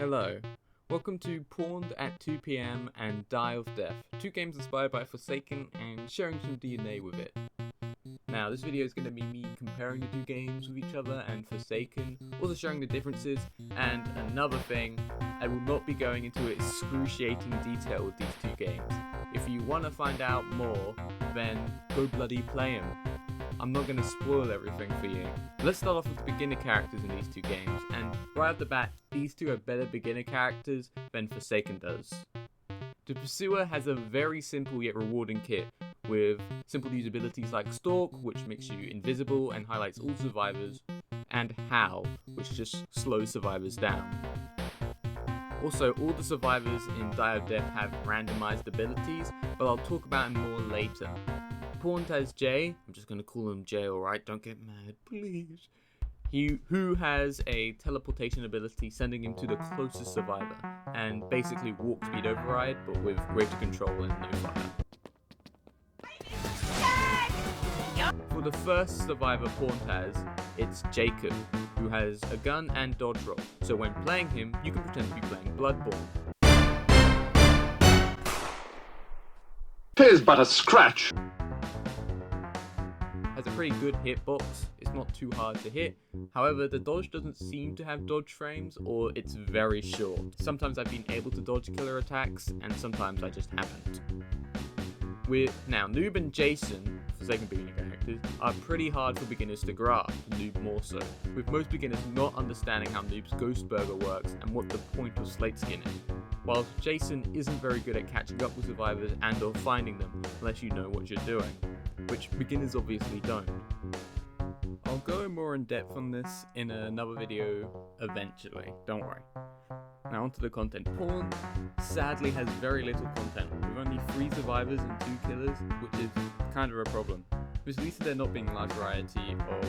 Hello, welcome to Pwned at 2 PM and Dieofdeath, two games inspired by Forsaken and sharing some DNA with it. Now this video is going to be me comparing the two games with each other and Forsaken, also showing the differences, and another thing, I will not be going into excruciating detail with these two games. If you want to find out more, then go bloody play them. I'm not going to spoil everything for you. Let's start off with the beginner characters in these two games, and right off the bat, these two are better beginner characters than Forsaken does. The Pursuer has a very simple yet rewarding kit, with simple usabilities like Stalk, which makes you invisible and highlights all survivors, and Howl, which just slows survivors down. Also, all the survivors in Dieofdeath have randomized abilities, but I'll talk about them more later. Pwned has Jay, I'm just going to call him Jay, alright, don't get mad, please. Who has a teleportation ability sending him to the closest survivor, and basically warp speed override, but with greater control and no fire. For the first survivor Pwned has, it's Jacob, who has a gun and dodge roll, so when playing him, you can pretend to be playing Bloodborne. 'Tis but a scratch! Has a pretty good hitbox, it's not too hard to hit, however the dodge doesn't seem to have dodge frames, or it's very short. Sometimes I've been able to dodge killer attacks, and sometimes I just haven't. Now, Noob and Jason, Forsaken beginner characters, are pretty hard for beginners to grasp, Noob more so, with most beginners not understanding how Noob's Ghost Burger works and what the point of Slate Skin is, whilst Jason isn't very good at catching up with survivors and or finding them unless you know what you're doing, which beginners obviously don't. I'll go more in depth on this in another video eventually, don't worry. Now onto the content. Pwned sadly has very little content, with only 3 survivors and 2 killers, which is kind of a problem. Because at least there not being a large variety of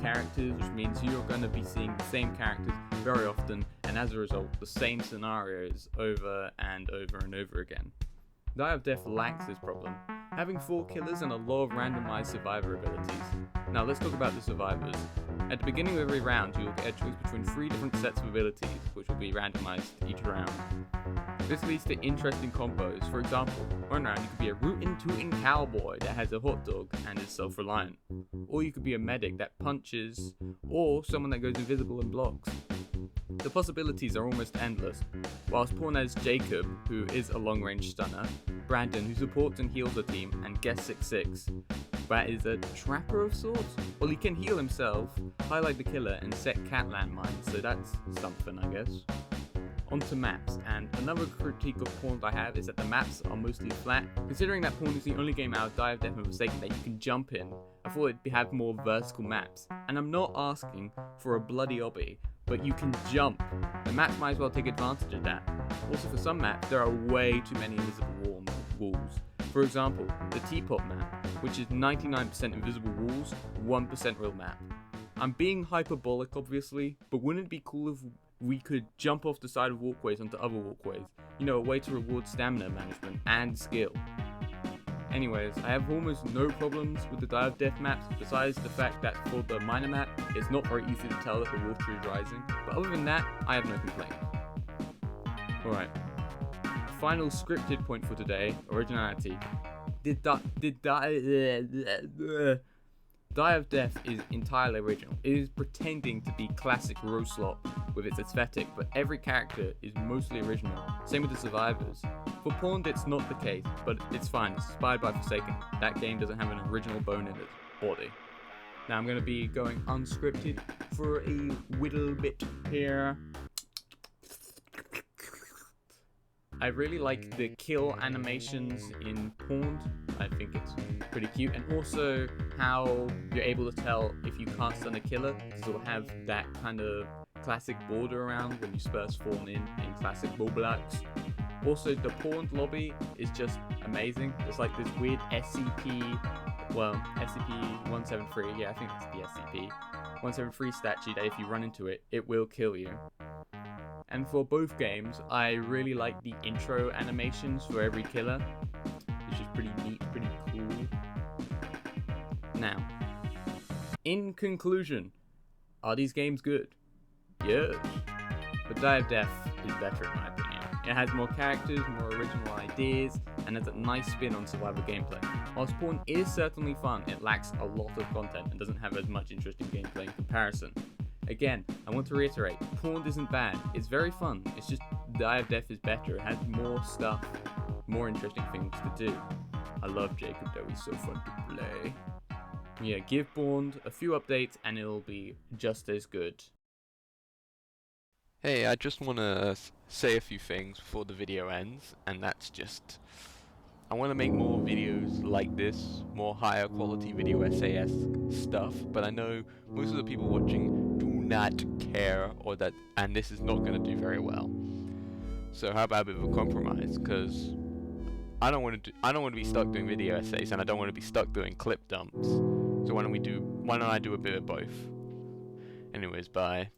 characters, which means you're going to be seeing the same characters very often, and as a result, the same scenarios over and over and over again. Dieofdeath lacks this problem, having 4 killers and a lot of randomized survivor abilities. Now let's talk about the survivors. At the beginning of every round, you'll get a choice between 3 different sets of abilities, which will be randomized each round. This leads to interesting combos. For example, one round you could be a rootin' tootin' cowboy that has a hot dog and is self-reliant. Or you could be a medic that punches, or someone that goes invisible and blocks. The possibilities are almost endless, whilst Pwned has Jacob, who is a long-range stunner, Brandon, who supports and heals the team, and Guest66, that is a trapper of sorts? Well, he can heal himself, highlight the killer, and set cat landmines, so that's something, I guess. Onto maps, and another critique of Pwned I have is that the maps are mostly flat. Considering that Pwned is the only game out of Dieofdeath and Forsaken that you can jump in, I thought it'd have more vertical maps. And I'm not asking for a bloody obby, but you can jump. The maps might as well take advantage of that. Also, for some maps, there are way too many invisible walls. For example, the Teapot map, which is 99% invisible walls, 1% real map. I'm being hyperbolic obviously, but wouldn't it be cool if we could jump off the side of walkways onto other walkways? You know, a way to reward stamina management and skill. Anyways, I have almost no problems with the Dieofdeath maps, besides the fact that for the minor map, it's not very easy to tell that the water is rising, but other than that, I have no complaint. Alright. Final scripted point for today, originality. Dieofdeath is entirely original. It is pretending to be classic roslop with its aesthetic, but every character is mostly original. Same with the survivors. For Pwned it's not the case, but it's fine, it's inspired by Forsaken. That game doesn't have an original bone in its body. Now I'm going to be going unscripted for a little bit here. I really like the kill animations in Pwned. I think it's pretty cute, and also how you're able to tell if you can't stun a killer, because it'll have that kind of classic border around when you first spawn in classic Roblox. Also, the Pwned lobby is just amazing. It's like this weird SCP-173, yeah, I think it's the SCP-173 statue that if you run into it, it will kill you. And for both games, I really like the intro animations for every killer, which is pretty neat, pretty cool. Now, in conclusion, are these games good? Yes. but Dieofdeath is better in my opinion. It has more characters, more original ideas, and has a nice spin on survival gameplay. Whilst Pwned is certainly fun, it lacks a lot of content and doesn't have as much interesting gameplay in comparison. Again, I want to reiterate, Pwned isn't bad, it's very fun, it's just Dieofdeath is better, it has more stuff, more interesting things to do. I love Jacob though, he's so fun to play. Yeah, give Pwned a few updates and it'll be just as good. Hey, I just want to say a few things before the video ends, and that's just, I want to make more videos like this, more higher quality video essay-esque stuff, but I know most of the people watching do not care, and this is not going to do very well. So how about a bit of a compromise? Because I don't want to be stuck doing video essays, and I don't want to be stuck doing clip dumps. So why don't I do a bit of both? Anyways, bye.